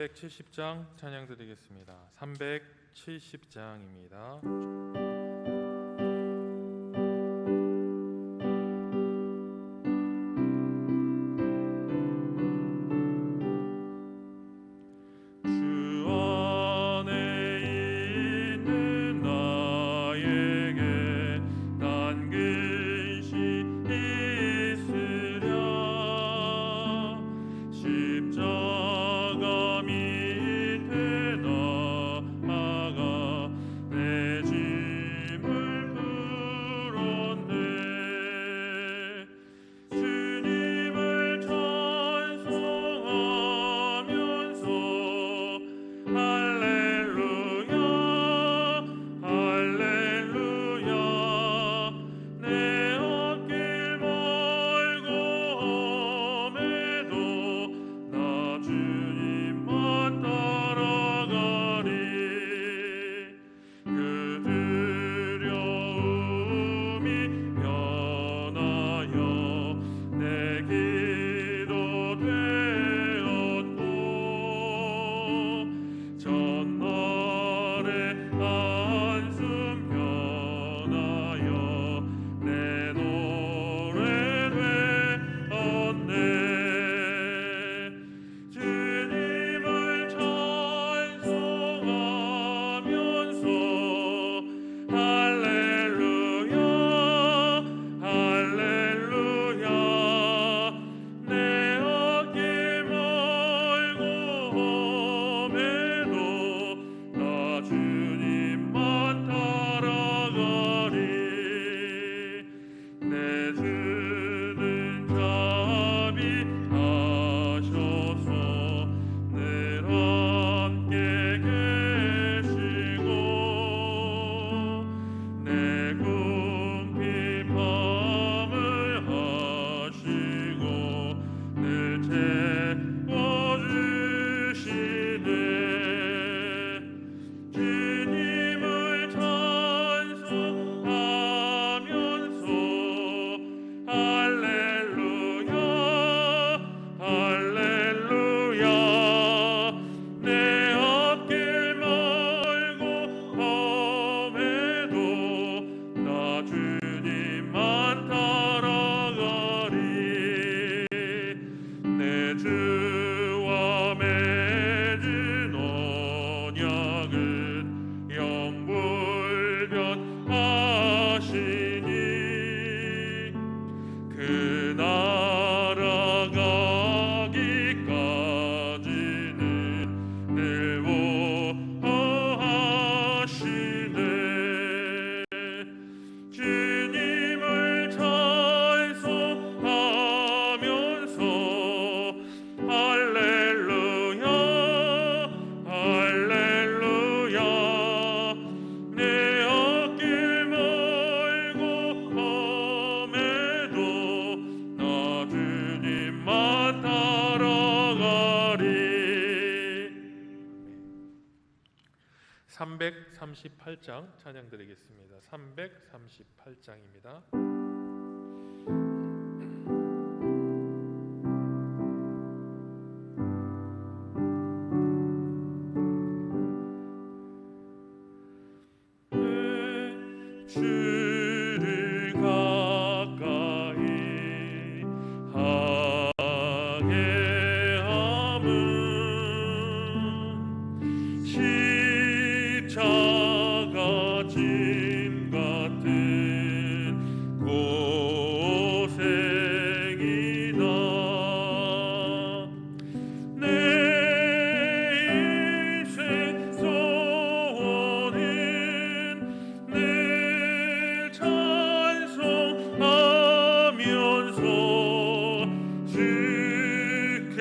370장 찬양 드리겠습니다. 370장입니다. (338장) 찬양 드리겠습니다. 338장입니다. 주를 가까이 하게 함은 십자가 짐 같은 고생이다. 내 인생 소원은 늘 찬송하면서 주께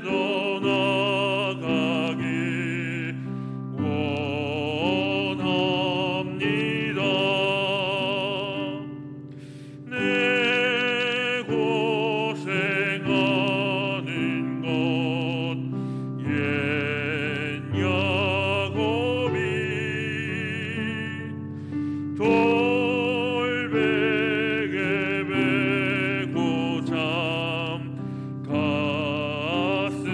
더 나아가길 원합니다. 내 고생하는 것 옛 야곱이 돌베개 메고 잠 갔습니다.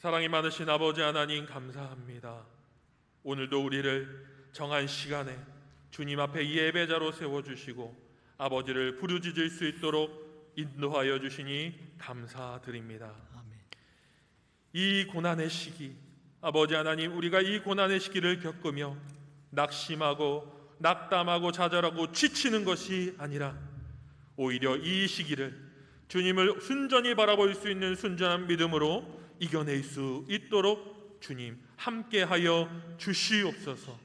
사랑이 많으신 아버지 하나님 감사합니다. 오늘도 우리를 정한 시간에 주님 앞에 예배자로 세워주시고 아버지를 부르짖을 수 있도록 인도하여 주시니 감사드립니다. 아멘. 이 고난의 시기, 아버지 하나님, 우리가 이 고난의 시기를 겪으며 낙심하고 낙담하고 좌절하고 지치는 것이 아니라 오히려 이 시기를 주님을 순전히 바라볼 수 있는 순전한 믿음으로 이겨낼 수 있도록 주님 함께하여 주시옵소서.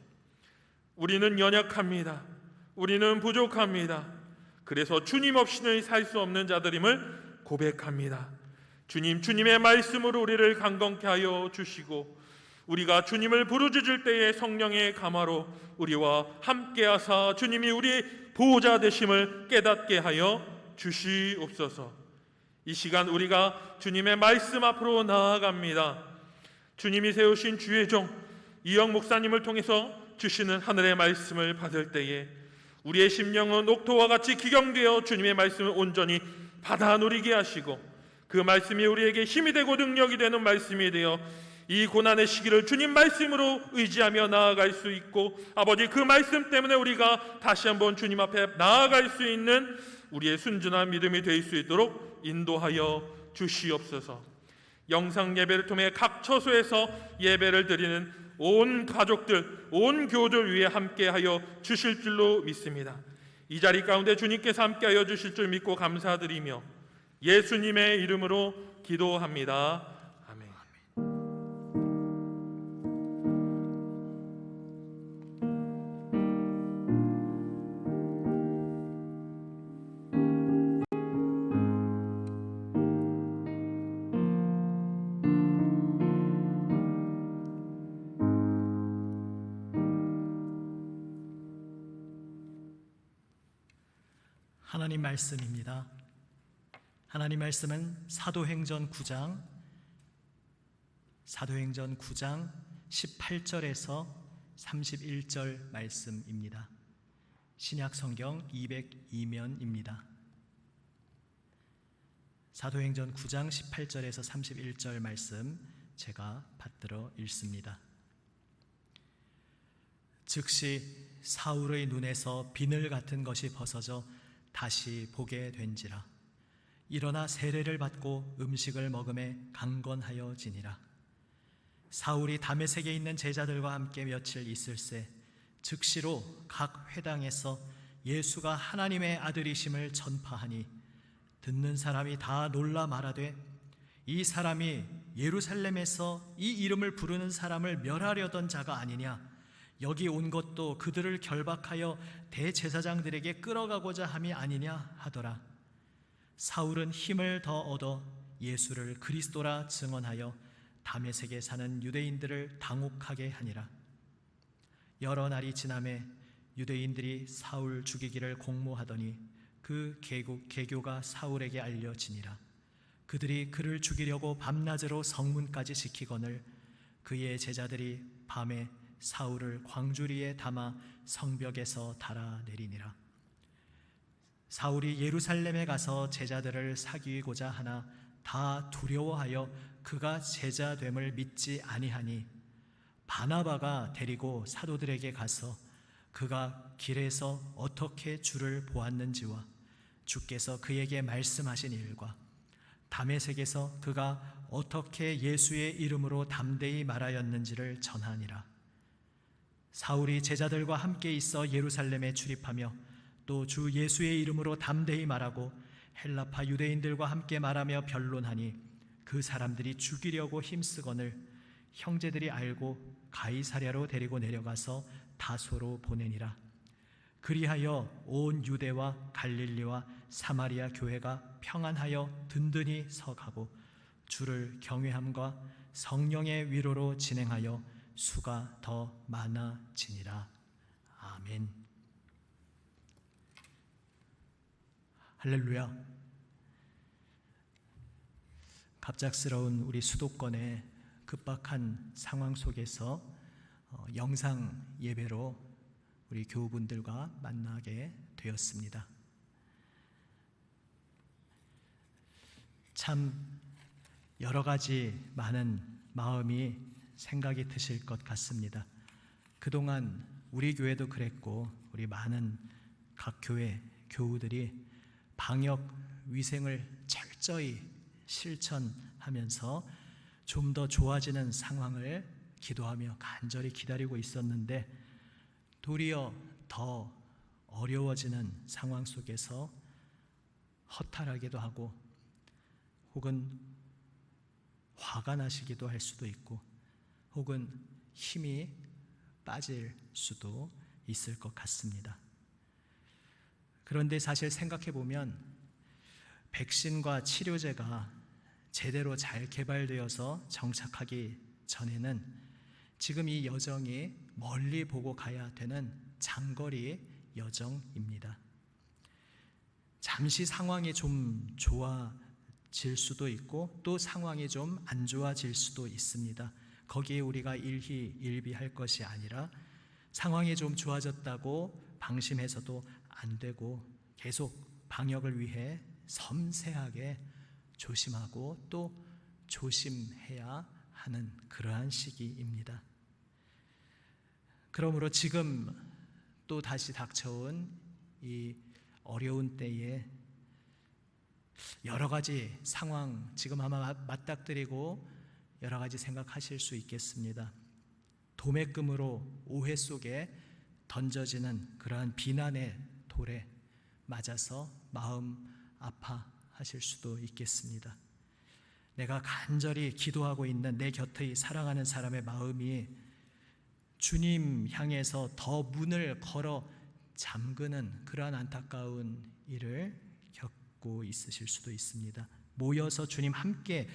우리는 연약합니다. 우리는 부족합니다. 그래서 주님 없이는 살 수 없는 자들임을 고백합니다. 주님의 말씀으로 우리를 강건케 하여 주시고 우리가 주님을 부르짖을 때에 성령의 감화로 우리와 함께하사 주님이 우리의 보호자 되심을 깨닫게 하여 주시옵소서. 이 시간 우리가 주님의 말씀 앞으로 나아갑니다. 주님이 세우신 주의 종 이영 목사님을 통해서 주시는 하늘의 말씀을 받을 때에 우리의 심령은 옥토와 같이 기경되어 주님의 말씀을 온전히 받아 누리게 하시고 그 말씀이 우리에게 힘이 되고 능력이 되는 말씀이 되어 이 고난의 시기를 주님 말씀으로 의지하며 나아갈 수 있고 아버지 그 말씀 때문에 우리가 다시 한번 주님 앞에 나아갈 수 있는 우리의 순전한 믿음이 될 수 있도록 인도하여 주시옵소서. 영상 예배를 통해 각 처소에서 예배를 드리는 온 가족들, 온 교우들 위해 함께하여 주실 줄로 믿습니다. 이 자리 가운데 주님께서 함께하여 주실 줄 믿고 감사드리며 예수님의 이름으로 기도합니다. 아멘. 하나님 말씀입니다. 하나님 말씀은 사도행전 9장 18절에서 31절 말씀입니다. 신약 성경 202면입니다. 사도행전 9장 18절에서 31절 말씀 제가 받들어 읽습니다. 즉시 사울의 눈에서 비늘 같은 것이 벗어져 다시 보게 된지라. 일어나 세례를 받고 음식을 먹음에 강건하여지니라. 사울이 다메섹에 있는 제자들과 함께 며칠 있을새 즉시로 각 회당에서 예수가 하나님의 아들이심을 전파하니 듣는 사람이 다 놀라 말하되 이 사람이 예루살렘에서 이 이름을 부르는 사람을 멸하려던 자가 아니냐. 여기 온 것도 그들을 결박하여 대제사장들에게 끌어가고자 함이 아니냐 하더라. 사울은 힘을 더 얻어 예수를 그리스도라 증언하여 다메섹에 사는 유대인들을 당혹하게 하니라. 여러 날이 지나매 유대인들이 사울 죽이기를 공모하더니 그 계교가 사울에게 알려지니라. 그들이 그를 죽이려고 밤낮으로 성문까지 지키거늘 그의 제자들이 밤에 사울을 광주리에 담아 성벽에서 달아내리니라. 사울이 예루살렘에 가서 제자들을 사귀고자 하나 다 두려워하여 그가 제자됨을 믿지 아니하니 바나바가 데리고 사도들에게 가서 그가 길에서 어떻게 주를 보았는지와 주께서 그에게 말씀하신 일과 다메섹에서 그가 어떻게 예수의 이름으로 담대히 말하였는지를 전하니라. 사울이 제자들과 함께 있어 예루살렘에 출입하며 또 주 예수의 이름으로 담대히 말하고 헬라파 유대인들과 함께 말하며 변론하니 그 사람들이 죽이려고 힘쓰거늘 형제들이 알고 가이사랴로 데리고 내려가서 다소로 보내니라. 그리하여 온 유대와 갈릴리와 사마리아 교회가 평안하여 든든히 서가고 주를 경외함과 성령의 위로로 진행하여 수가 더 많아지니라. 아멘. 할렐루야. 갑작스러운 우리 수도권의 급박한 상황 속에서 영상 예배로 우리 교우분들과 만나게 되었습니다. 참 여러 가지 많은 마음이 생각이 드실 것 같습니다. 그동안 우리 교회도 그랬고 우리 많은 각 교회 교우들이 방역 위생을 철저히 실천하면서 좀 더 좋아지는 상황을 기도하며 간절히 기다리고 있었는데 도리어 더 어려워지는 상황 속에서 허탈하기도 하고 혹은 화가 나시기도 할 수도 있고 혹은 힘이 빠질 수도 있을 것 같습니다. 그런데 사실 생각해 보면 백신과 치료제가 제대로 잘 개발되어서 정착하기 전에는 지금 이 여정이 멀리 보고 가야 되는 장거리 여정입니다. 잠시 상황이 좀 좋아질 수도 있고 또 상황이 좀 안 좋아질 수도 있습니다. 거기에 우리가 일희일비할 것이 아니라 상황이 좀 좋아졌다고 방심해서도 안 되고 계속 방역을 위해 섬세하게 조심하고 또 조심해야 하는 그러한 시기입니다. 그러므로 지금 또 다시 닥쳐온 이 어려운 때에 여러 가지 상황 지금 아마 맞닥뜨리고 여러 가지 생각하실 수 있겠습니다. 도매금으로 오해 속에 던져지는 그러한 비난의 돌에 맞아서 마음 아파하실 수도 있겠습니다. 내가 간절히 기도하고 있는 내 곁의 사랑하는 사람의 마음이 주님 향해서 더 문을 걸어 잠그는 그러한 안타까운 일을 겪고 있으실 수도 있습니다. 모여서 주님 함께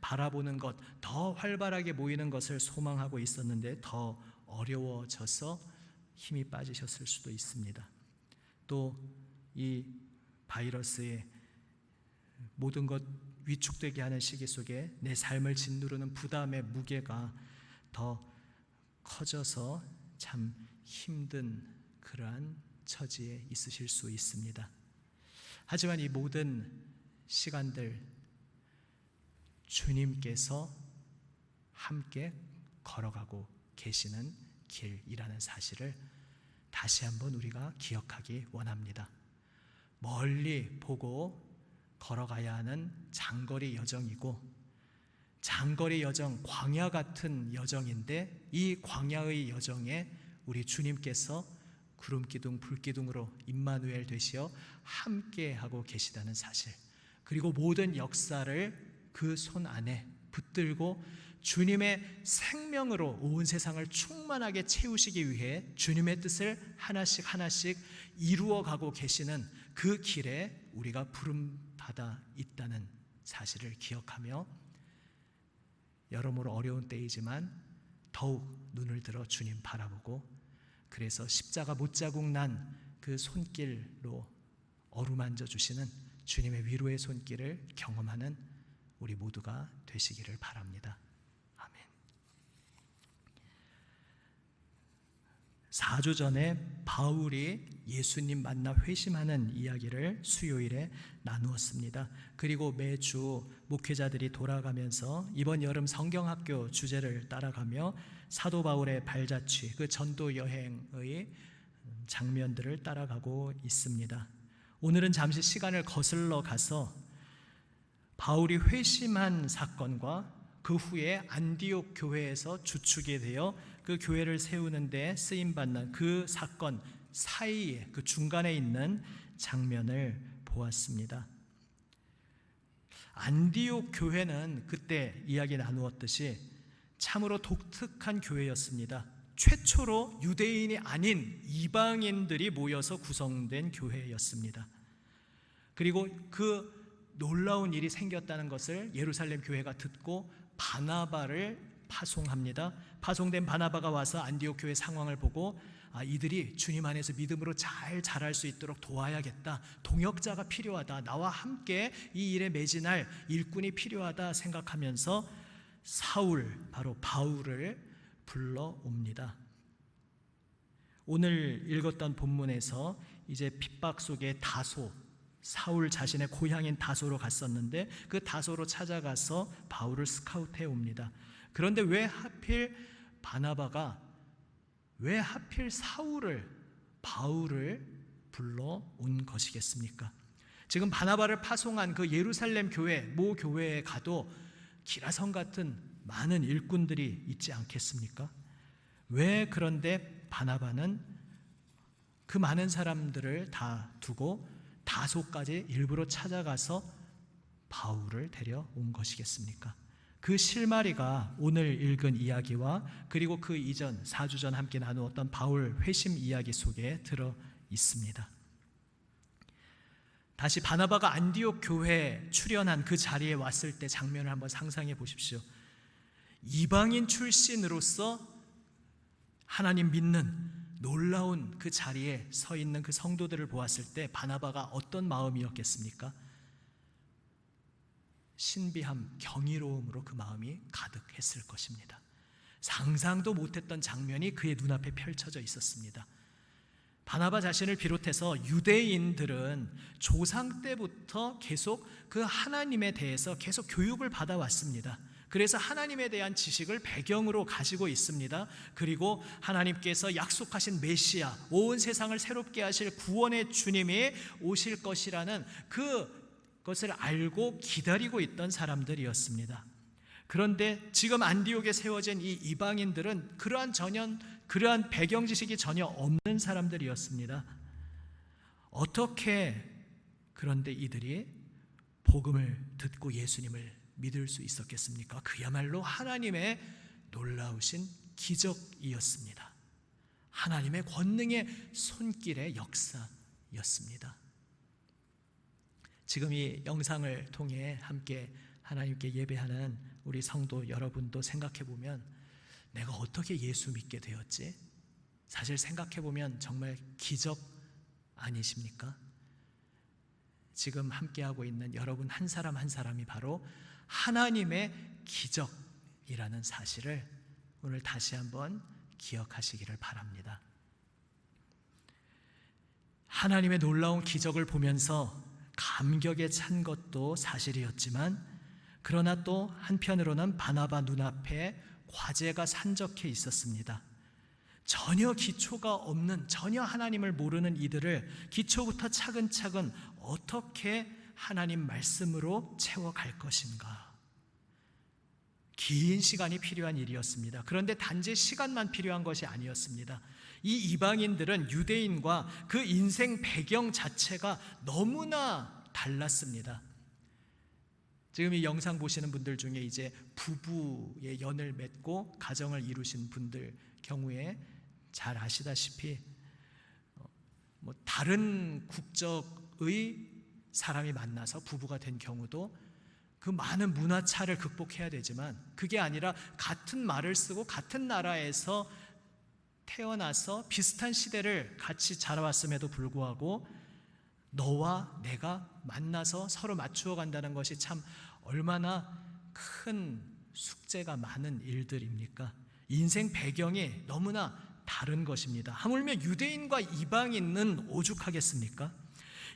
바라보는 것, 더 활발하게 모이는 것을 소망하고 있었는데 더 어려워져서 힘이 빠지셨을 수도 있습니다. 또 이 바이러스의 모든 것 위축되게 하는 시기 속에 내 삶을 짓누르는 부담의 무게가 더 커져서 참 힘든 그러한 처지에 있으실 수 있습니다. 하지만 이 모든 시간들 주님께서 함께 걸어가고 계시는 길이라는 사실을 다시 한번 우리가 기억하기 원합니다. 멀리 보고 걸어가야 하는 장거리 여정이고 장거리 여정, 광야 같은 여정인데 이 광야의 여정에 우리 주님께서 구름기둥, 불기둥으로 임마누엘 되시어 함께하고 계시다는 사실, 그리고 모든 역사를 그 손 안에 붙들고 주님의 생명으로 온 세상을 충만하게 채우시기 위해 주님의 뜻을 하나씩 하나씩 이루어가고 계시는 그 길에 우리가 부름받아 있다는 사실을 기억하며 여러모로 어려운 때이지만 더욱 눈을 들어 주님 바라보고 그래서 십자가 못자국 난 그 손길로 어루만져 주시는 주님의 위로의 손길을 경험하는 우리 모두가 되시기를 바랍니다. 아멘. 4주 전에 바울이 예수님 만나 회심하는 이야기를 수요일에 나누었습니다. 그리고 매주 목회자들이 돌아가면서 이번 여름 성경학교 주제를 따라가며 사도 바울의 발자취, 그 전도 여행의 장면들을 따라가고 있습니다. 오늘은 잠시 시간을 거슬러 가서 바울이 회심한 사건과 그 후에 안디옥 교회에서 주축이 되어 그 교회를 세우는 데 쓰임받는 그 사건 사이에 그 중간에 있는 장면을 보았습니다. 안디옥 교회는 그때 이야기 나누었듯이 참으로 독특한 교회였습니다. 최초로 유대인이 아닌 이방인들이 모여서 구성된 교회였습니다. 그리고 그 놀라운 일이 생겼다는 것을 예루살렘 교회가 듣고 바나바를 파송합니다. 파송된 바나바가 와서 안디옥 교회 상황을 보고 이들이 주님 안에서 믿음으로 잘 자랄 수 있도록 도와야겠다. 동역자가 필요하다. 나와 함께 이 일에 매진할 일꾼이 필요하다 생각하면서 사울, 바로 바울을 불러옵니다. 오늘 읽었던 본문에서 이제 핍박 속에 다소, 사울 자신의 고향인 다소로 갔었는데 그 다소로 찾아가서 바울을 스카우트해 옵니다. 그런데 왜 하필 바나바가 왜 하필 바울을 불러온 것이겠습니까? 지금 바나바를 파송한 그 예루살렘 교회, 모 교회에 가도 기라성 같은 많은 일꾼들이 있지 않겠습니까? 왜 그런데 바나바는 그 많은 사람들을 다 두고 다소까지 일부러 찾아가서 바울을 데려온 것이겠습니까? 그 실마리가 오늘 읽은 이야기와 그리고 그 이전 4주 전 함께 나누었던 바울 회심 이야기 속에 들어 있습니다. 다시 바나바가 안디옥 교회에 출연한 그 자리에 왔을 때 장면을 한번 상상해 보십시오. 이방인 출신으로서 하나님 믿는 놀라운 그 자리에 서 있는 그 성도들을 보았을 때 바나바가 어떤 마음이었겠습니까? 신비함, 경이로움으로 그 마음이 가득했을 것입니다. 상상도 못했던 장면이 그의 눈앞에 펼쳐져 있었습니다. 바나바 자신을 비롯해서 유대인들은 조상 때부터 계속 그 하나님에 대해서 계속 교육을 받아왔습니다. 그래서 하나님에 대한 지식을 배경으로 가지고 있습니다. 그리고 하나님께서 약속하신 메시아, 온 세상을 새롭게 하실 구원의 주님이 오실 것이라는 그것을 알고 기다리고 있던 사람들이었습니다. 그런데 지금 안디옥에 세워진 이 이방인들은 그러한 배경 지식이 전혀 없는 사람들이었습니다. 어떻게 그런데 이들이 복음을 듣고 예수님을 믿을 수 있었겠습니까? 그야말로 하나님의 놀라우신 기적이었습니다. 하나님의 권능의 손길의 역사였습니다. 지금 이 영상을 통해 함께 하나님께 예배하는 우리 성도 여러분도 생각해 보면 내가 어떻게 예수 믿게 되었지? 사실 생각해 보면 정말 기적 아니십니까? 지금 함께하고 있는 여러분 한 사람 한 사람이 바로 하나님의 기적이라는 사실을 오늘 다시 한번 기억하시기를 바랍니다. 하나님의 놀라운 기적을 보면서 감격에 찬 것도 사실이었지만 그러나 또 한편으로는 바나바 눈앞에 과제가 산적해 있었습니다. 전혀 기초가 없는, 전혀 하나님을 모르는 이들을 기초부터 차근차근 어떻게 하나님 말씀으로 채워갈 것인가. 긴 시간이 필요한 일이었습니다. 그런데 단지 시간만 필요한 것이 아니었습니다. 이 이방인들은 유대인과 그 인생 배경 자체가 너무나 달랐습니다. 지금 이 영상 보시는 분들 중에 이제 부부의 연을 맺고 가정을 이루신 분들 경우에 잘 아시다시피 다른 국적의 사람이 만나서 부부가 된 경우도 그 많은 문화 차를 극복해야 되지만 그게 아니라 같은 말을 쓰고 같은 나라에서 태어나서 비슷한 시대를 같이 자라왔음에도 불구하고 너와 내가 만나서 서로 맞추어 간다는 것이 참 얼마나 큰 숙제가 많은 일들입니까? 인생 배경이 너무나 다른 것입니다. 하물며 유대인과 이방인은 오죽하겠습니까?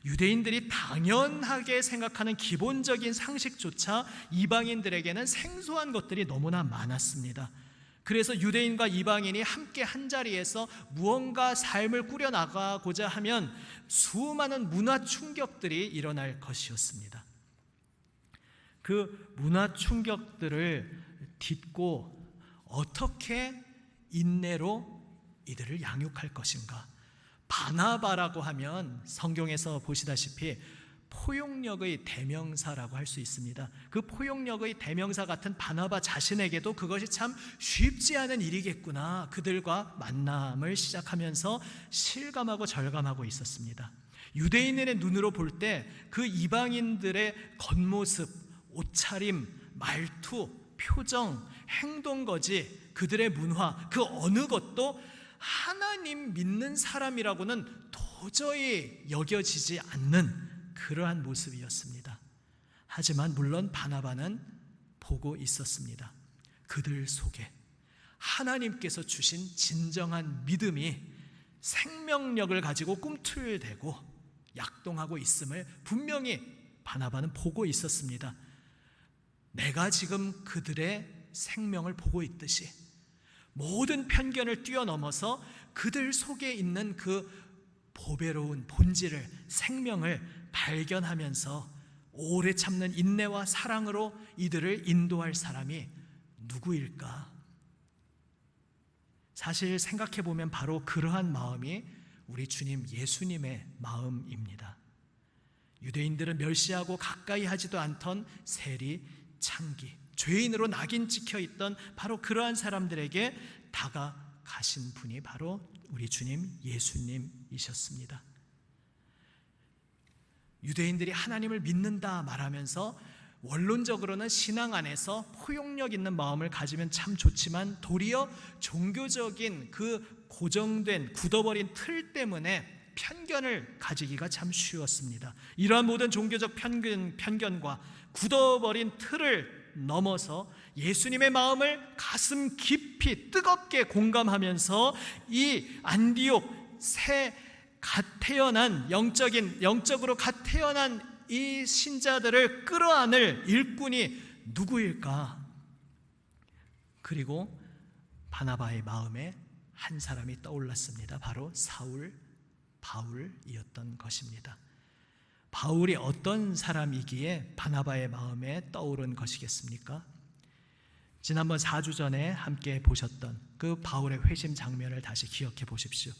유대인들이 당연하게 생각하는 기본적인 상식조차 이방인들에게는 생소한 것들이 너무나 많았습니다. 그래서 유대인과 이방인이 함께 한자리에서 무언가 삶을 꾸려나가고자 하면 수많은 문화 충격들이 일어날 것이었습니다. 그 문화 충격들을 딛고 어떻게 인내로 이들을 양육할 것인가. 바나바라고 하면 성경에서 보시다시피 포용력의 대명사라고 할 수 있습니다. 그 포용력의 대명사 같은 바나바 자신에게도 그것이 참 쉽지 않은 일이겠구나. 그들과 만남을 시작하면서 실감하고 절감하고 있었습니다. 유대인의 눈으로 볼 때 그 이방인들의 겉모습, 옷차림, 말투, 표정, 행동거지, 그들의 문화, 그 어느 것도 하나님 믿는 사람이라고는 도저히 여겨지지 않는 그러한 모습이었습니다. 하지만 물론 바나바는 보고 있었습니다. 그들 속에 하나님께서 주신 진정한 믿음이 생명력을 가지고 꿈틀대고 약동하고 있음을 분명히 바나바는 보고 있었습니다. 내가 지금 그들의 생명을 보고 있듯이 모든 편견을 뛰어넘어서 그들 속에 있는 그 보배로운 본질을, 생명을 발견하면서 오래 참는 인내와 사랑으로 이들을 인도할 사람이 누구일까? 사실 생각해 보면 바로 그러한 마음이 우리 주님 예수님의 마음입니다. 유대인들은 멸시하고 가까이 하지도 않던 세리, 창기, 죄인으로 낙인 찍혀 있던 바로 그러한 사람들에게 다가가신 분이 바로 우리 주님 예수님이셨습니다. 유대인들이 하나님을 믿는다 말하면서 원론적으로는 신앙 안에서 포용력 있는 마음을 가지면 참 좋지만 도리어 종교적인 그 고정된 굳어버린 틀 때문에 편견을 가지기가 참 쉬웠습니다. 이러한 모든 종교적 편견과 굳어버린 틀을 넘어서 예수님의 마음을 가슴 깊이 뜨겁게 공감하면서 이 안디옥 새 갓 태어난 영적으로 갓 태어난 이 신자들을 끌어안을 일꾼이 누구일까? 그리고 바나바의 마음에 한 사람이 떠올랐습니다. 바로 사울, 바울이었던 것입니다. 바울이 어떤 사람이기에 바나바의 마음에 떠오른 것이겠습니까? 지난번 4주 전에 함께 보셨던 그 바울의 회심 장면을 다시 기억해 보십시오.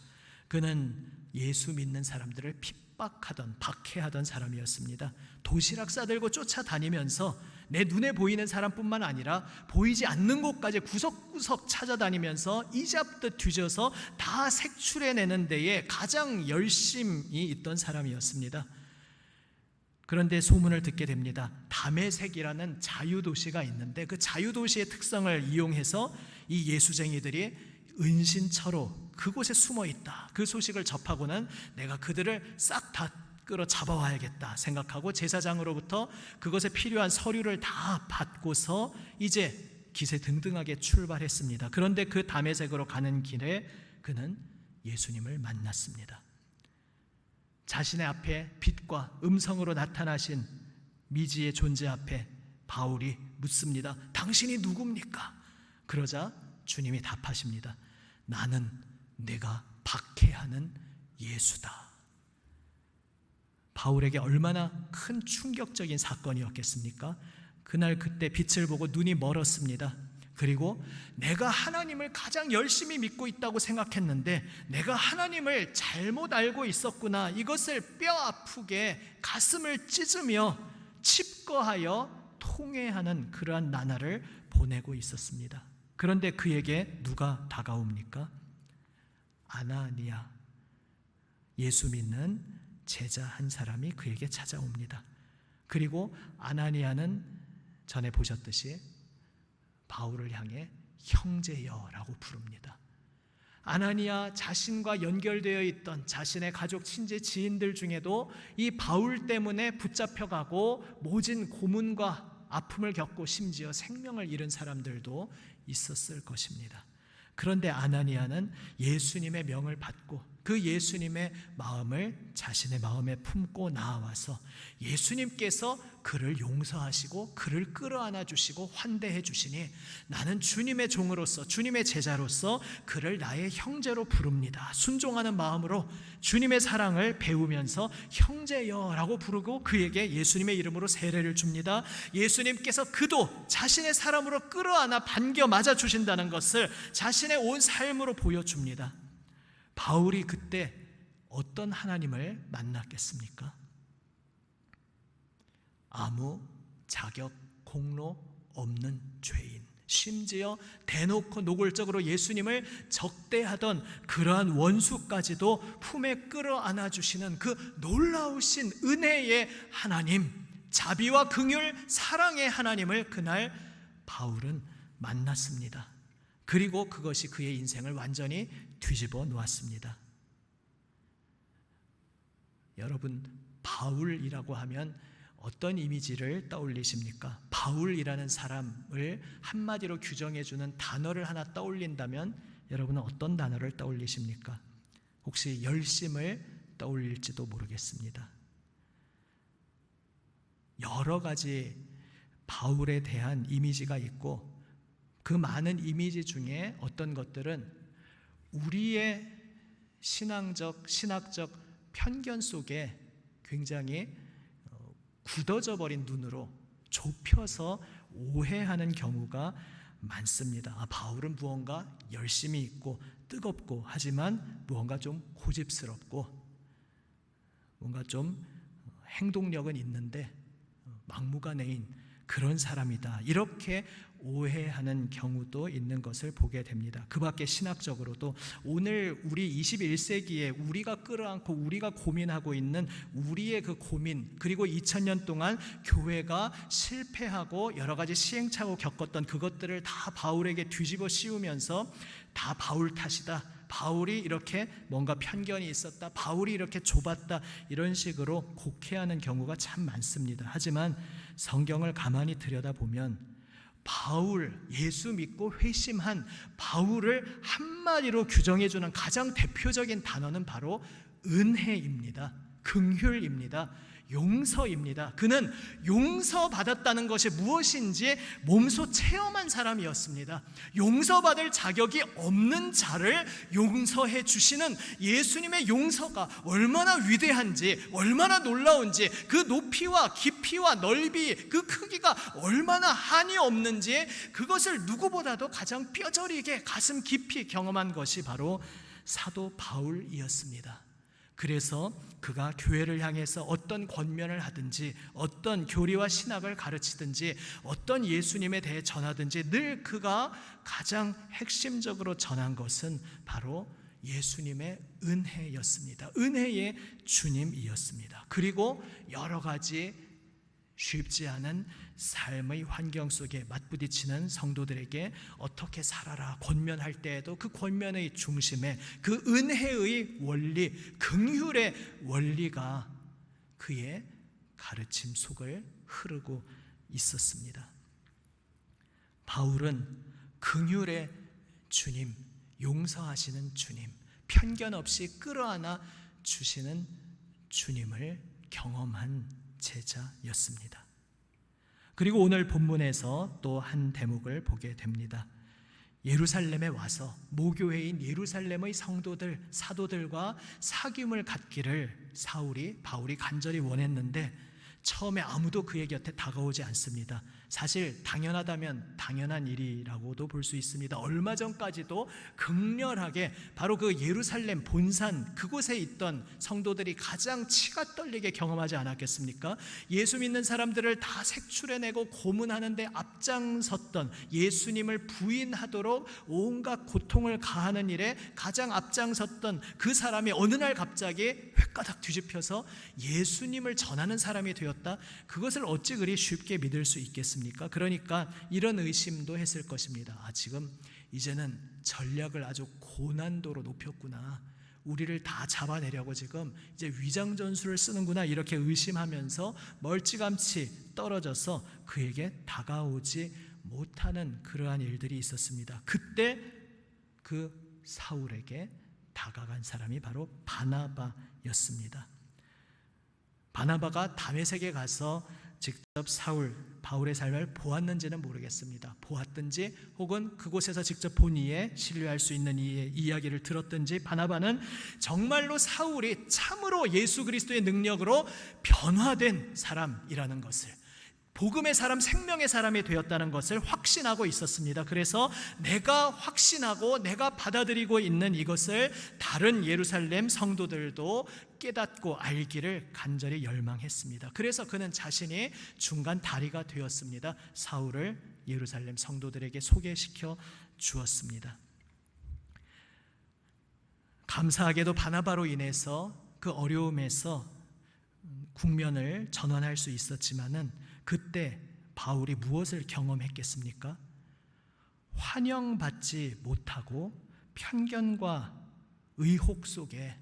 그는 예수 믿는 사람들을 핍박하던, 박해하던 사람이었습니다. 도시락 싸들고 쫓아다니면서 내 눈에 보이는 사람뿐만 아니라 보이지 않는 곳까지 구석구석 찾아다니면서 이잡듯 뒤져서 다 색출해내는 데에 가장 열심히 있던 사람이었습니다. 그런데 소문을 듣게 됩니다. 다메섹이라는 자유도시가 있는데 그 자유도시의 특성을 이용해서 이 예수쟁이들이 은신처로 그곳에 숨어 있다. 그 소식을 접하고는 내가 그들을 싹 다 끌어 잡아와야겠다 생각하고 제사장으로부터 그것에 필요한 서류를 다 받고서 이제 기세등등하게 출발했습니다. 그런데 그 다메섹으로 가는 길에 그는 예수님을 만났습니다. 자신의 앞에 빛과 음성으로 나타나신 미지의 존재 앞에 바울이 묻습니다. 당신이 누굽니까? 그러자 주님이 답하십니다. 나는 내가 박해하는 예수다. 바울에게 얼마나 큰 충격적인 사건이었겠습니까? 그날 그때 빛을 보고 눈이 멀었습니다. 그리고 내가 하나님을 가장 열심히 믿고 있다고 생각했는데 내가 하나님을 잘못 알고 있었구나. 이것을 뼈 아프게 가슴을 찢으며 칩거하여 통회하는 그러한 나날을 보내고 있었습니다. 그런데 그에게 누가 다가옵니까? 아나니아, 예수 믿는 제자 한 사람이 그에게 찾아옵니다. 그리고 아나니아는 전에 보셨듯이 바울을 향해 형제여라고 부릅니다. 아나니아 자신과 연결되어 있던 자신의 가족, 친지, 지인들 중에도 이 바울 때문에 붙잡혀가고 모진 고문과 아픔을 겪고 심지어 생명을 잃은 사람들도 있었을 것입니다. 그런데 아나니아는 예수님의 명을 받고 그 예수님의 마음을 자신의 마음에 품고 나와서 예수님께서 그를 용서하시고 그를 끌어안아 주시고 환대해 주시니 나는 주님의 종으로서 주님의 제자로서 그를 나의 형제로 부릅니다. 순종하는 마음으로 주님의 사랑을 배우면서 형제여라고 부르고 그에게 예수님의 이름으로 세례를 줍니다. 예수님께서 그도 자신의 사람으로 끌어안아 반겨 맞아 주신다는 것을 자신의 온 삶으로 보여줍니다. 바울이 그때 어떤 하나님을 만났겠습니까? 아무 자격, 공로 없는 죄인, 심지어 대놓고 노골적으로 예수님을 적대하던 그러한 원수까지도 품에 끌어안아 주시는 그 놀라우신 은혜의 하나님, 자비와 긍휼, 사랑의 하나님을 그날 바울은 만났습니다. 그리고 그것이 그의 인생을 완전히 뒤집어 놓았습니다. 여러분, 바울이라고 하면 어떤 이미지를 떠올리십니까? 바울이라는 사람을 한마디로 규정해주는 단어를 하나 떠올린다면 여러분은 어떤 단어를 떠올리십니까? 혹시 열심을 떠올릴지도 모르겠습니다. 여러 가지 바울에 대한 이미지가 있고 그 많은 이미지 중에 어떤 것들은 우리의 신학적 편견 속에 굉장히 굳어져 버린 눈으로 좁혀서 오해하는 경우가 많습니다. 바울은 무언가 열심히 있고 뜨겁고 하지만 무언가 좀 고집스럽고 뭔가 좀 행동력은 있는데 막무가내인 그런 사람이다. 이렇게 오해하는 경우도 있는 것을 보게 됩니다. 그 밖에 신학적으로도 오늘 우리 21세기에 우리가 끌어안고 우리가 고민하고 있는 우리의 그 고민, 그리고 2000년 동안 교회가 실패하고 여러 가지 시행착오 겪었던 그것들을 다 바울에게 뒤집어 씌우면서 다 바울 탓이다. 바울이 이렇게 뭔가 편견이 있었다. 바울이 이렇게 좁았다. 이런 식으로 곡해하는 경우가 참 많습니다. 하지만 성경을 가만히 들여다보면 바울, 예수 믿고 회심한 바울을 한마디로 규정해주는 가장 대표적인 단어는 바로 은혜입니다. 긍휼입니다. 용서입니다. 그는 용서받았다는 것이 무엇인지 몸소 체험한 사람이었습니다. 용서받을 자격이 없는 자를 용서해 주시는 예수님의 용서가 얼마나 위대한지, 얼마나 놀라운지, 그 높이와 깊이와 넓이, 그 크기가 얼마나 한이 없는지 그것을 누구보다도 가장 뼈저리게 가슴 깊이 경험한 것이 바로 사도 바울이었습니다. 그래서 그가 교회를 향해서 어떤 권면을 하든지 어떤 교리와 신학을 가르치든지 어떤 예수님에 대해 전하든지 늘 그가 가장 핵심적으로 전한 것은 바로 예수님의 은혜였습니다. 은혜의 주님이었습니다. 그리고 여러 가지 쉽지 않은 삶의 환경 속에 맞부딪히는 성도들에게 어떻게 살아라 권면할 때에도 그 권면의 중심에 그 은혜의 원리, 긍휼의 원리가 그의 가르침 속을 흐르고 있었습니다. 바울은 긍휼의 주님, 용서하시는 주님, 편견 없이 끌어안아 주시는 주님을 경험한 제자였습니다. 그리고 오늘 본문에서 또 한 대목을 보게 됩니다. 예루살렘에 와서 모교회인 예루살렘의 성도들, 사도들과 사귐을 갖기를 바울이 간절히 원했는데 처음에 아무도 그의 곁에 다가오지 않습니다. 사실 당연하다면 당연한 일이라고도 볼 수 있습니다. 얼마 전까지도 극렬하게 바로 그 예루살렘 본산 그곳에 있던 성도들이 가장 치가 떨리게 경험하지 않았겠습니까? 예수 믿는 사람들을 다 색출해내고 고문하는데 앞장섰던, 예수님을 부인하도록 온갖 고통을 가하는 일에 가장 앞장섰던 그 사람이 어느 날 갑자기 획가닥 뒤집혀서 예수님을 전하는 사람이 되었다. 그것을 어찌 그리 쉽게 믿을 수 있겠습니까? 그러니까 이런 의심도 했을 것입니다. 지금 이제는 전략을 아주 고난도로 높였구나. 우리를 다 잡아내려고 지금 이제 위장 전술을 쓰는구나. 이렇게 의심하면서 멀찌감치 떨어져서 그에게 다가오지 못하는 그러한 일들이 있었습니다. 그때 그 사울에게 다가간 사람이 바로 바나바였습니다. 바나바가 다메섹에 가서 직접 바울의 삶을 보았는지는 모르겠습니다. 보았든지 혹은 그곳에서 직접 본 이에 신뢰할 수 있는 이의 이야기를 들었든지 바나바는 정말로 사울이 참으로 예수 그리스도의 능력으로 변화된 사람이라는 것을, 복음의 사람, 생명의 사람이 되었다는 것을 확신하고 있었습니다. 그래서 내가 확신하고 내가 받아들이고 있는 이것을 다른 예루살렘 성도들도 깨닫고 알기를 간절히 열망했습니다. 그래서 그는 자신이 중간 다리가 되었습니다. 사울을 예루살렘 성도들에게 소개시켜 주었습니다. 감사하게도 바나바로 인해서 그 어려움에서 국면을 전환할 수 있었지만은 그때 바울이 무엇을 경험했겠습니까? 환영받지 못하고 편견과 의혹 속에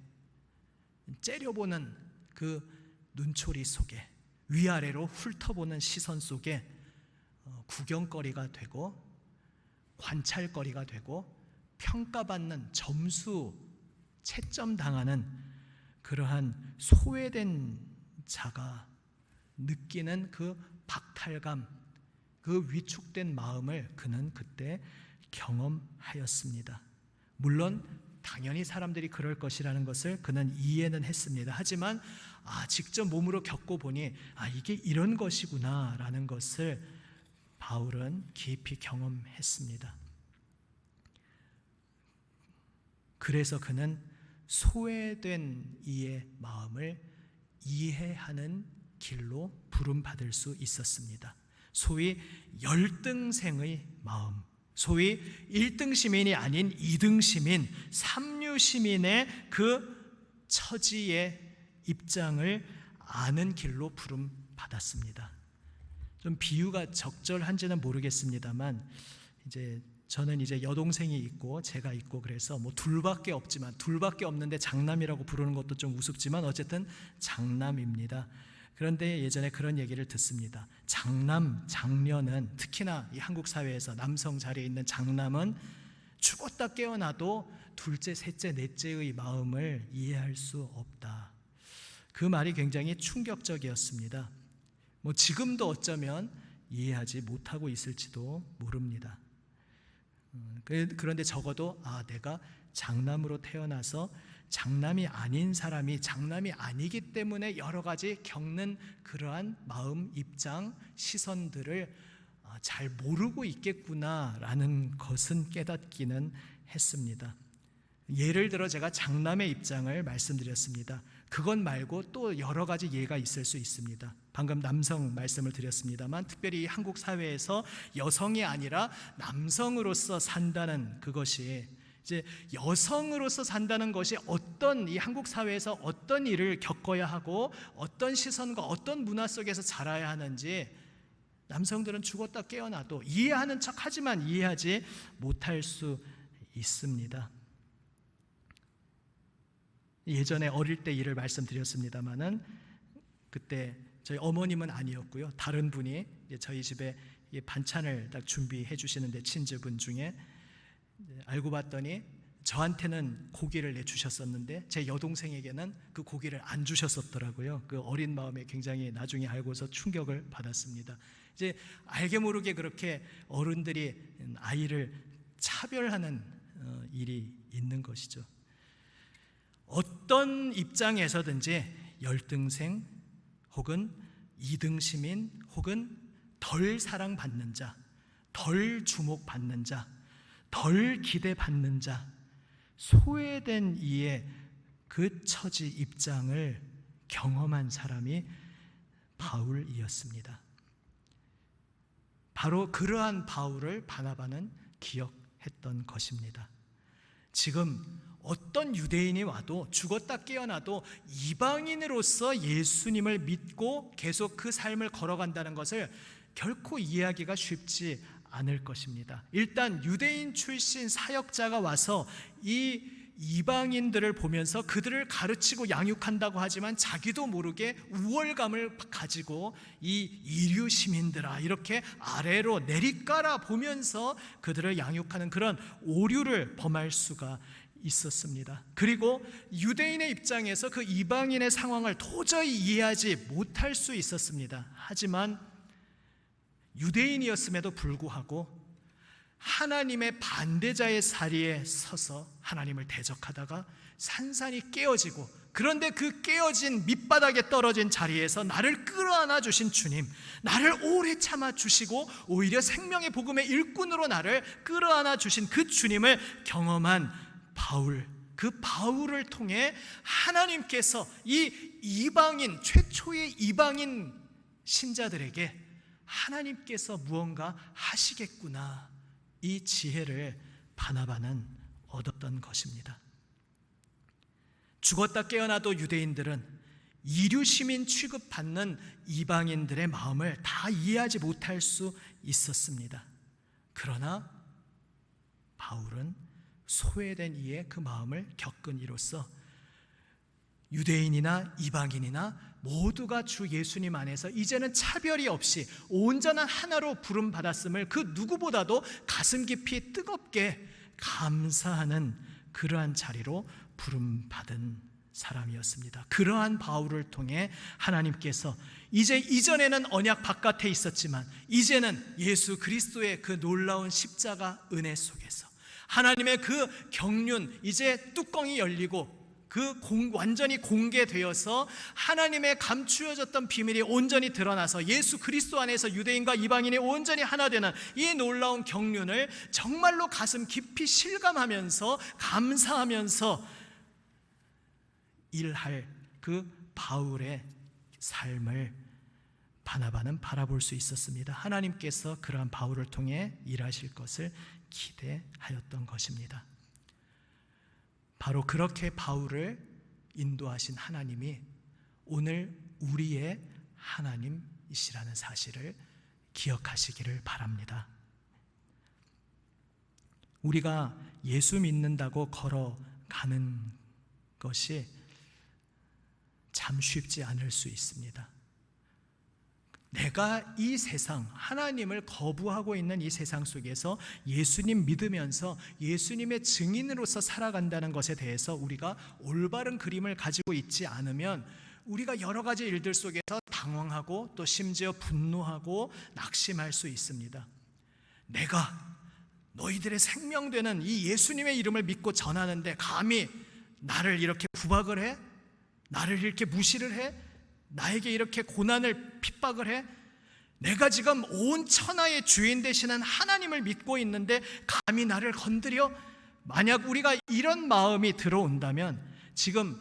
째려보는 그 눈초리 속에 위아래로 훑어보는 시선 속에 구경거리가 되고 관찰거리가 되고 평가받는 점수 채점당하는 그러한 소외된 자가 느끼는 그 박탈감, 그 위축된 마음을 그는 그때 경험하였습니다. 물론 당연히 사람들이 그럴 것이라는 것을 그는 이해는 했습니다. 하지만 직접 몸으로 겪고 보니 이게 이런 것이구나라는 것을 바울은 깊이 경험했습니다. 그래서 그는 소외된 이의 마음을 이해하는 길로 부름받을 수 있었습니다. 소위 열등생의 마음, 소위 1등 시민이 아닌 2등 시민, 3류 시민의 그 처지의 입장을 아는 길로 부름받았습니다. 좀 비유가 적절한지는 모르겠습니다만 저는 여동생이 있고 제가 있고 그래서 둘밖에 없지만 둘밖에 없는데 장남이라고 부르는 것도 좀 우습지만 어쨌든 장남입니다. 그런데 예전에 그런 얘기를 듣습니다. 장녀는 특히나 이 한국 사회에서 남성 자리에 있는 장남은 죽었다 깨어나도 둘째, 셋째, 넷째의 마음을 이해할 수 없다. 그 말이 굉장히 충격적이었습니다. 지금도 어쩌면 이해하지 못하고 있을지도 모릅니다. 그런데 적어도 내가 장남으로 태어나서 장남이 아닌 사람이 장남이 아니기 때문에 여러 가지 겪는 그러한 마음, 입장, 시선들을 잘 모르고 있겠구나라는 것은 깨닫기는 했습니다. 예를 들어 제가 장남의 입장을 말씀드렸습니다. 그것 말고 또 여러 가지 예가 있을 수 있습니다. 방금 남성 말씀을 드렸습니다만 특별히 한국 사회에서 여성이 아니라 남성으로서 산다는 그것이 여성으로서 산다는 것이 이 한국 사회에서 어떤 일을 겪어야 하고 어떤 시선과 어떤 문화 속에서 자라야 하는지 남성들은 죽었다 깨어나도 이해하는 척하지만 이해하지 못할 수 있습니다. 예전에 어릴 때 일을 말씀드렸습니다마는 그때 저희 어머님은 아니었고요. 다른 분이 저희 집에 반찬을 딱 준비해 주시는데 친지분 중에 알고 봤더니 저한테는 고기를 내주셨었는데 제 여동생에게는 그 고기를 안 주셨었더라고요. 그 어린 마음에 굉장히 나중에 알고서 충격을 받았습니다. 알게 모르게 그렇게 어른들이 아이를 차별하는 일이 있는 것이죠. 어떤 입장에서든지 열등생 혹은 2등 시민 혹은 덜 사랑받는 자, 덜 주목받는 자, 덜 기대받는 자, 소외된 이의 그 처지 입장을 경험한 사람이 바울이었습니다. 바로 그러한 바울을 바나바는 기억했던 것입니다. 지금 어떤 유대인이 와도 죽었다 깨어나도 이방인으로서 예수님을 믿고 계속 그 삶을 걸어간다는 것을 결코 이해하기가 쉽지 않을 것입니다. 일단 유대인 출신 사역자가 와서 이 이방인들을 보면서 그들을 가르치고 양육한다고 하지만 자기도 모르게 우월감을 가지고 이 이류 시민들아 이렇게 아래로 내리깔아 보면서 그들을 양육하는 그런 오류를 범할 수가 있었습니다. 그리고 유대인의 입장에서 그 이방인의 상황을 도저히 이해하지 못할 수 있었습니다. 하지만 유대인이었음에도 불구하고 하나님의 반대자의 자리에 서서 하나님을 대적하다가 산산이 깨어지고 그런데 그 깨어진 밑바닥에 떨어진 자리에서 나를 끌어안아 주신 주님, 나를 오래 참아 주시고 오히려 생명의 복음의 일꾼으로 나를 끌어안아 주신 그 주님을 경험한 바울, 그 바울을 통해 하나님께서 이 이방인, 최초의 이방인 신자들에게 하나님께서 무언가 하시겠구나, 이 지혜를 바나바는 얻었던 것입니다. 죽었다 깨어나도 유대인들은 이류 시민 취급받는 이방인들의 마음을 다 이해하지 못할 수 있었습니다. 그러나 바울은 소외된 이의 그 마음을 겪은 이로써 유대인이나 이방인이나 모두가 주 예수님 안에서 이제는 차별이 없이 온전한 하나로 부름받았음을 그 누구보다도 가슴 깊이 뜨겁게 감사하는 그러한 자리로 부름받은 사람이었습니다. 그러한 바울을 통해 하나님께서 이제 이전에는 언약 바깥에 있었지만 이제는 예수 그리스도의 그 놀라운 십자가 은혜 속에서 하나님의 그 경륜 이제 뚜껑이 열리고 완전히 공개되어서 하나님의 감추어졌던 비밀이 온전히 드러나서 예수 그리스도 안에서 유대인과 이방인이 온전히 하나 되는 이 놀라운 경륜을 정말로 가슴 깊이 실감하면서 감사하면서 일할 그 바울의 삶을 바나바는 바라볼 수 있었습니다. 하나님께서 그러한 바울을 통해 일하실 것을 기대하였던 것입니다. 바로 그렇게 바울을 인도하신 하나님이 오늘 우리의 하나님이시라는 사실을 기억하시기를 바랍니다. 우리가 예수 믿는다고 걸어가는 것이 참 쉽지 않을 수 있습니다. 내가 이 세상, 하나님을 거부하고 있는 이 세상 속에서 예수님 믿으면서 예수님의 증인으로서 살아간다는 것에 대해서 우리가 올바른 그림을 가지고 있지 않으면 우리가 여러 가지 일들 속에서 당황하고 또 심지어 분노하고 낙심할 수 있습니다. 내가 너희들의 생명되는 이 예수님의 이름을 믿고 전하는데 감히 나를 이렇게 구박을 해? 나를 이렇게 무시를 해? 나에게 이렇게 고난을 핍박을 해? 내가 지금 온 천하의 주인 되시는 하나님을 믿고 있는데 감히 나를 건드려? 만약 우리가 이런 마음이 들어온다면 지금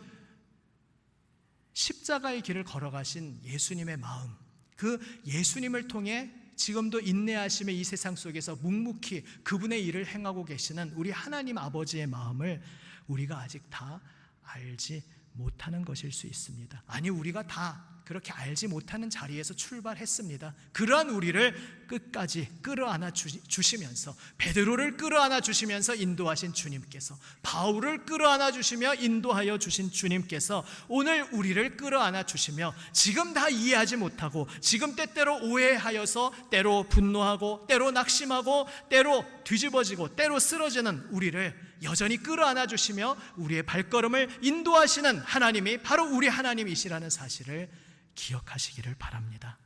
십자가의 길을 걸어가신 예수님의 마음, 그 예수님을 통해 지금도 인내하심의 이 세상 속에서 묵묵히 그분의 일을 행하고 계시는 우리 하나님 아버지의 마음을 우리가 아직 다 알지 못하는 것일 수 있습니다. 아니, 우리가 다 그렇게 알지 못하는 자리에서 출발했습니다. 그러한 우리를 끝까지 끌어안아 주시면서, 베드로를 끌어안아 주시면서 인도하신 주님께서, 바울을 끌어안아 주시며 인도하여 주신 주님께서 오늘 우리를 끌어안아 주시며 지금 다 이해하지 못하고 지금 때때로 오해하여서 때로 분노하고 때로 낙심하고 때로 뒤집어지고 때로 쓰러지는 우리를 여전히 끌어안아 주시며 우리의 발걸음을 인도하시는 하나님이 바로 우리 하나님이시라는 사실을 기억하시기를 바랍니다.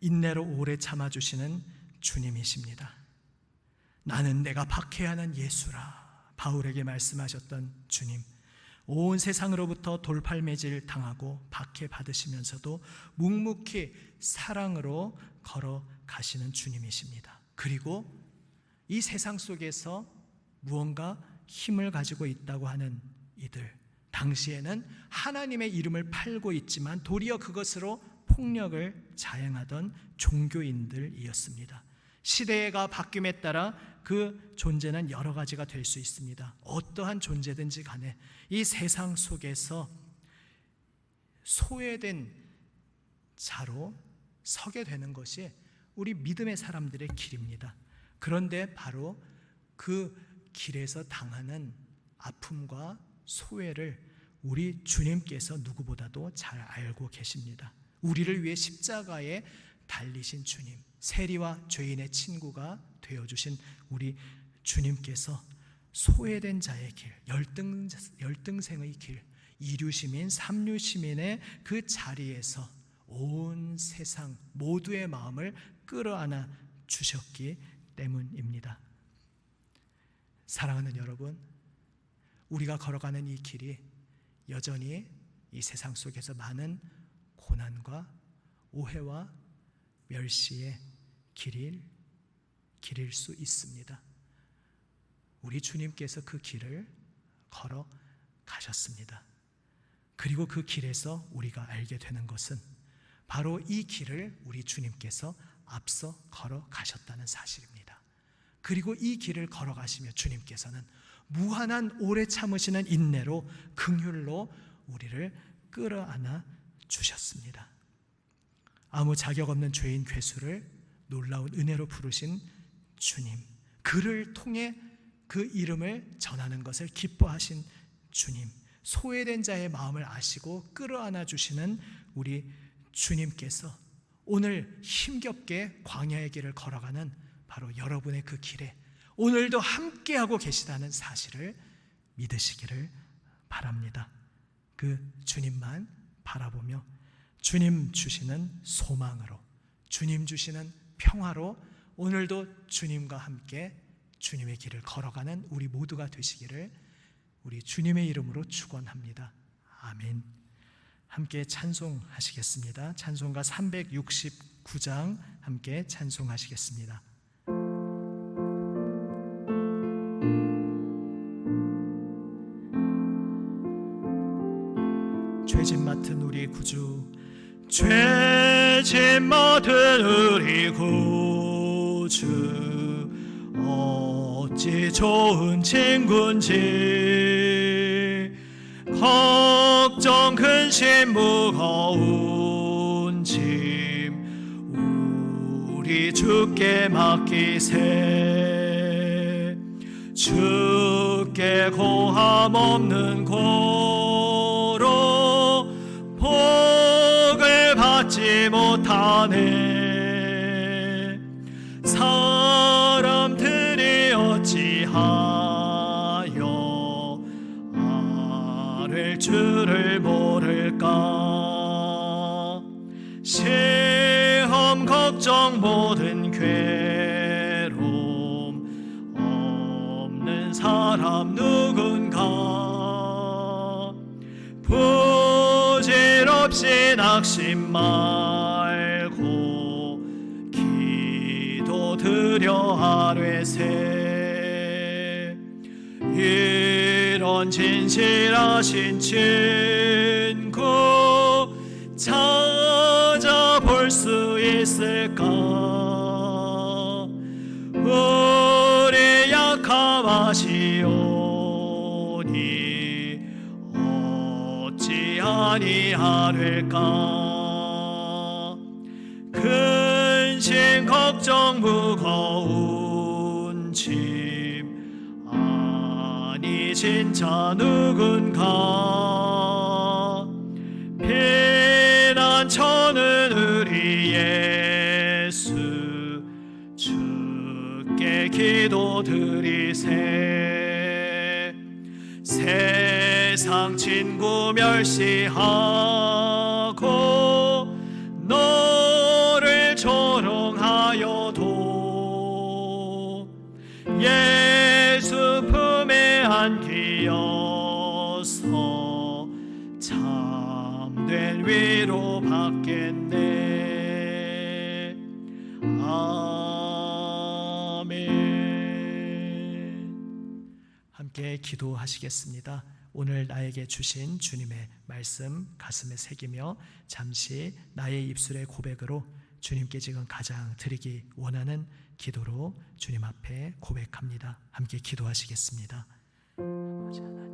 인내로 오래 참아주시는 주님이십니다. 나는 내가 박해하는 예수라, 바울에게 말씀하셨던 주님, 온 세상으로부터 돌팔매질 당하고 박해받으시면서도 묵묵히 사랑으로 걸어가시는 주님이십니다. 그리고 이 세상 속에서 무언가 힘을 가지고 있다고 하는 이들, 당시에는 하나님의 이름을 팔고 있지만 도리어 그것으로 폭력을 자행하던 종교인들이었습니다. 시대가 바뀜에 따라 그 존재는 여러 가지가 될 수 있습니다. 어떠한 존재든지 간에 이 세상 속에서 소외된 자로 서게 되는 것이 우리 믿음의 사람들의 길입니다. 그런데 바로 그 길에서 당하는 아픔과 소외를 우리 주님께서 누구보다도 잘 알고 계십니다. 우리를 위해 십자가에 달리신 주님, 세리와 죄인의 친구가 되어주신 우리 주님께서 소외된 자의 길, 열등생의 길, 이류시민, 삼류시민의 그 자리에서 온 세상 모두의 마음을 끌어안아 주셨기 때문입니다. 사랑하는 여러분, 우리가 걸어가는 이 길이 여전히 이 세상 속에서 많은 고난과 오해와 멸시의 길일 수 있습니다. 우리 주님께서 그 길을 걸어가셨습니다. 그리고 그 길에서 우리가 알게 되는 것은 바로 이 길을 우리 주님께서 앞서 걸어가셨다는 사실입니다. 그리고 이 길을 걸어가시며 주님께서는 무한한 오래 참으시는 인내로 긍휼로 우리를 끌어안아 주셨습니다. 아무 자격 없는 죄인 괴수를 놀라운 은혜로 부르신 주님, 그를 통해 그 이름을 전하는 것을 기뻐하신 주님, 소외된 자의 마음을 아시고 끌어안아 주시는 우리 주님께서 오늘 힘겹게 광야의 길을 걸어가는 바로 여러분의 그 길에 오늘도 함께하고 계시다는 사실을 믿으시기를 바랍니다. 그 주님만 바라보며 주님 주시는 소망으로, 주님 주시는 평화로 오늘도 주님과 함께 주님의 길을 걸어가는 우리 모두가 되시기를 우리 주님의 이름으로 축원합니다. 아멘. 함께 찬송하시겠습니다. 찬송가 369장 함께 찬송하시겠습니다. 죄짐 맡은 우리 구주, 죄짐 맡은 우리 구주, 어찌 좋은 친구인지, 걱정 근심 무거운 짐 우리 주께 맡기세. 주께 고함 없는 고로 복을 받지 못하네. 사람들이 어찌하여 아랠 줄을 모를까. 시험 걱정 모든 괴로움 없는 사람 누군가. 부질없이 낙심 말고 기도드려 아뢰세. 이런 진실하신 친구 찾아볼 수 있을까. 우리 약함하시오니 어찌 아니하릴까. 근심 걱정 무거운 짐 아니 진짜 누군가. 피난처는 우리 예수 주께 기도드리세. 세상 친구 멸시하고 너를 조롱하여도 예수 품에 안기어서 참된 위로 받겠네. 아멘. 함께 기도하시겠습니다. 오늘 나에게 주신 주님의 말씀 가슴에 새기며 잠시 나의 입술의 고백으로 주님께 지금 가장 드리기 원하는 기도로 주님 앞에 고백합니다. 함께 기도하시겠습니다. 아버지 하나님,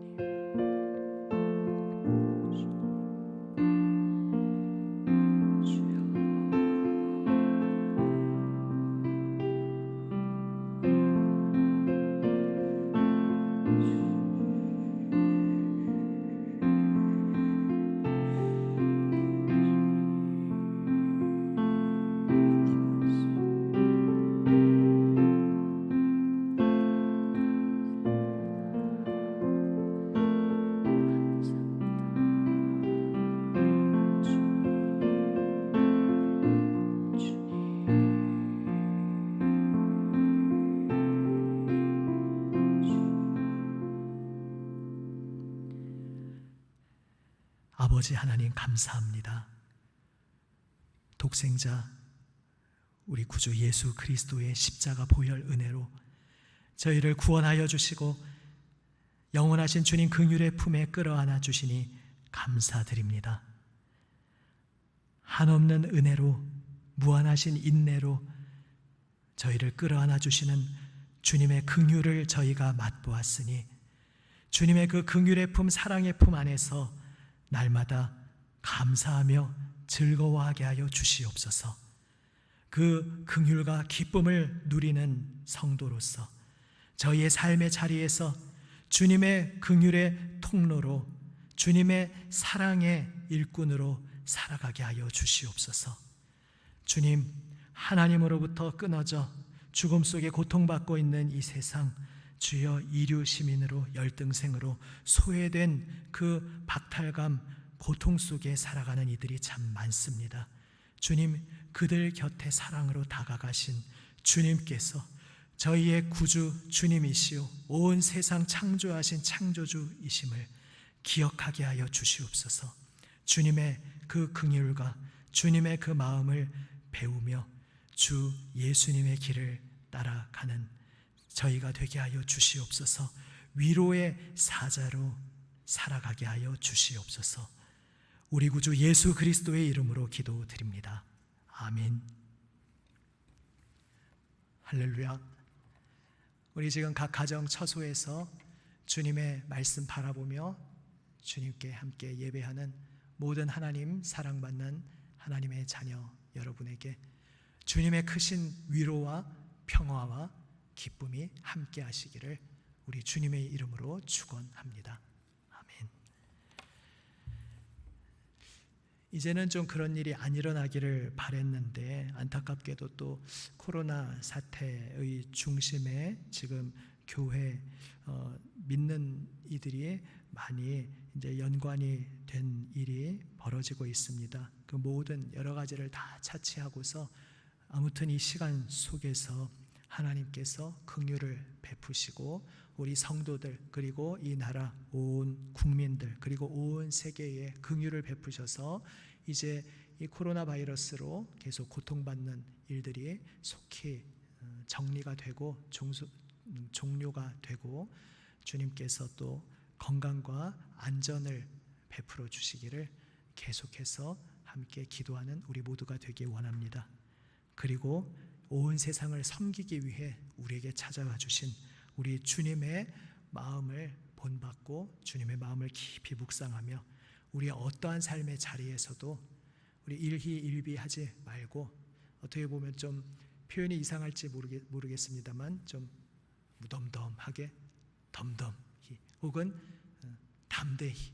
아버지 하나님 감사합니다. 독생자 우리 구주 예수 그리스도의 십자가 보혈 은혜로 저희를 구원하여 주시고 영원하신 주님 긍휼의 품에 끌어안아 주시니 감사드립니다. 한없는 은혜로 무한하신 인내로 저희를 끌어안아 주시는 주님의 긍휼을 저희가 맛보았으니 주님의 그 긍휼의 품, 사랑의 품 안에서 날마다 감사하며 즐거워하게 하여 주시옵소서. 그 긍휼과 기쁨을 누리는 성도로서 저희의 삶의 자리에서 주님의 긍휼의 통로로 주님의 사랑의 일꾼으로 살아가게 하여 주시옵소서. 주님, 하나님으로부터 끊어져 죽음 속에 고통받고 있는 이 세상, 주여 이류 시민으로 열등생으로 소외된 그 박탈감, 고통 속에 살아가는 이들이 참 많습니다. 주님, 그들 곁에 사랑으로 다가가신 주님께서 저희의 구주 주님이시오 온 세상 창조하신 창조주이심을 기억하게 하여 주시옵소서. 주님의 그 긍휼과 주님의 그 마음을 배우며 주 예수님의 길을 따라가는 저희가 되게 하여 주시옵소서. 위로의 사자로 살아가게 하여 주시옵소서. 우리 구주 예수 그리스도의 이름으로 기도드립니다. 아멘. 할렐루야. 우리 지금 각 가정 처소에서 주님의 말씀 바라보며 주님께 함께 예배하는 모든 하나님 사랑받는 하나님의 자녀 여러분에게 주님의 크신 위로와 평화와 기쁨이 함께 하시기를 우리 주님의 이름으로 축원합니다. 아멘. 이제는 좀 그런 일이 안 일어나기를 바랬는데 안타깝게도 또 코로나 사태의 중심에 지금 교회 믿는 이들이 많이 이제 연관이 된 일이 벌어지고 있습니다. 그 모든 여러 가지를 다 차치하고서 아무튼 이 시간 속에서 하나님께서 긍휼을 베푸시고 우리 성도들 그리고 이 나라 온 국민들 그리고 온 세계에 긍휼을 베푸셔서 이제 이 코로나 바이러스로 계속 고통받는 일들이 속히 정리가 되고 종료가 되고 주님께서 또 건강과 안전을 베풀어 주시기를 계속해서 함께 기도하는 우리 모두가 되길 원합니다. 그리고 온 세상을 섬기기 위해 우리에게 찾아와 주신 우리 주님의 마음을 본받고 주님의 마음을 깊이 묵상하며 우리의 어떠한 삶의 자리에서도 우리 일희일비하지 말고 어떻게 보면 좀 표현이 이상할지 모르겠습니다만 좀 무덤덤하게 덤덤히 혹은 담대히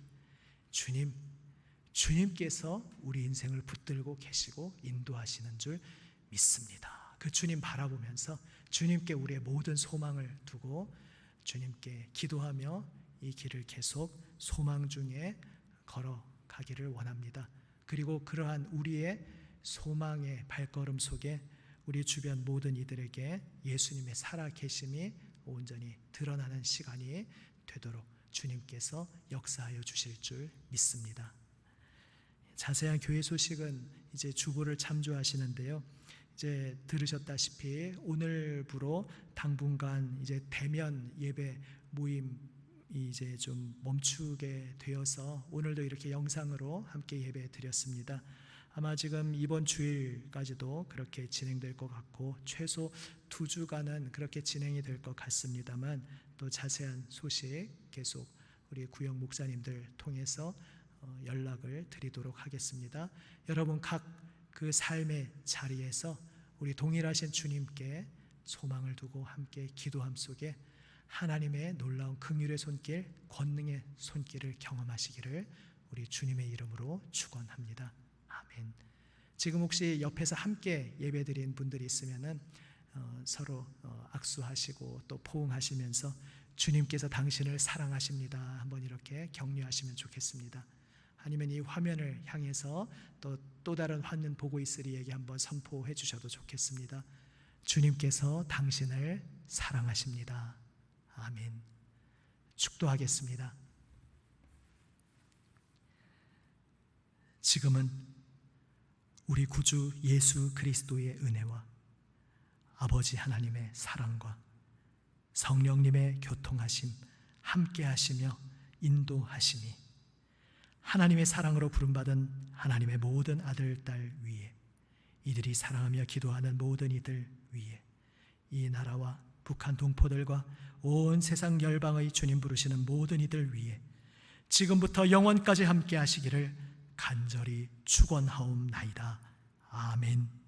주님께서 우리 인생을 붙들고 계시고 인도하시는 줄 믿습니다. 그 주님 바라보면서 주님께 우리의 모든 소망을 두고 주님께 기도하며 이 길을 계속 소망 중에 걸어가기를 원합니다. 그리고 그러한 우리의 소망의 발걸음 속에 우리 주변 모든 이들에게 예수님의 살아계심이 온전히 드러나는 시간이 되도록 주님께서 역사하여 주실 줄 믿습니다. 자세한 교회 소식은 이제 주보를 참조하시는데요. 이제 들으셨다시피 오늘부로 당분간 이제 대면 예배 모임이 이제 좀 멈추게 되어서 오늘도 이렇게 영상으로 함께 예배 드렸습니다. 아마 지금 이번 주일까지도 그렇게 진행될 것 같고 최소 2주간은 그렇게 진행이 될 것 같습니다만 또 자세한 소식 계속 우리 구역 목사님들 통해서 연락을 드리도록 하겠습니다. 여러분 각 그 삶의 자리에서 우리 동일하신 주님께 소망을 두고 함께 기도함 속에 하나님의 놀라운 긍휼의 손길, 권능의 손길을 경험하시기를 우리 주님의 이름으로 축원합니다. 아멘. 지금 혹시 옆에서 함께 예배드린 분들이 있으면은 서로 악수하시고 또 포옹하시면서 주님께서 당신을 사랑하십니다. 한번 이렇게 격려하시면 좋겠습니다. 아니면 이 화면을 향해서 또 다른 화면 보고 있을 이에게 한번 선포해 주셔도 좋겠습니다. 주님께서 당신을 사랑하십니다. 아멘. 축도하겠습니다. 지금은 우리 구주 예수 그리스도의 은혜와 아버지 하나님의 사랑과 성령님의 교통하심 함께 하시며 인도하심이 하나님의 사랑으로 부름받은 하나님의 모든 아들, 딸 위에 이들이 사랑하며 기도하는 모든 이들 위에 이 나라와 북한 동포들과 온 세상 열방의 주님 부르시는 모든 이들 위에 지금부터 영원까지 함께 하시기를 간절히 축원하옵나이다. 아멘.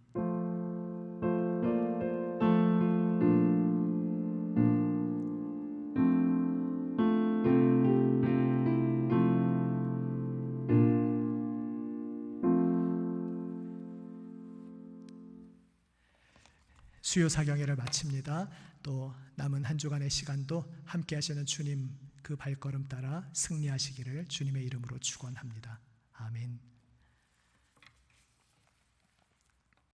수요 사경회를 마칩니다. 또 남은 한 주간의 시간도 함께 하시는 주님 그 발걸음 따라 승리하시기를 주님의 이름으로 축원합니다. 아멘.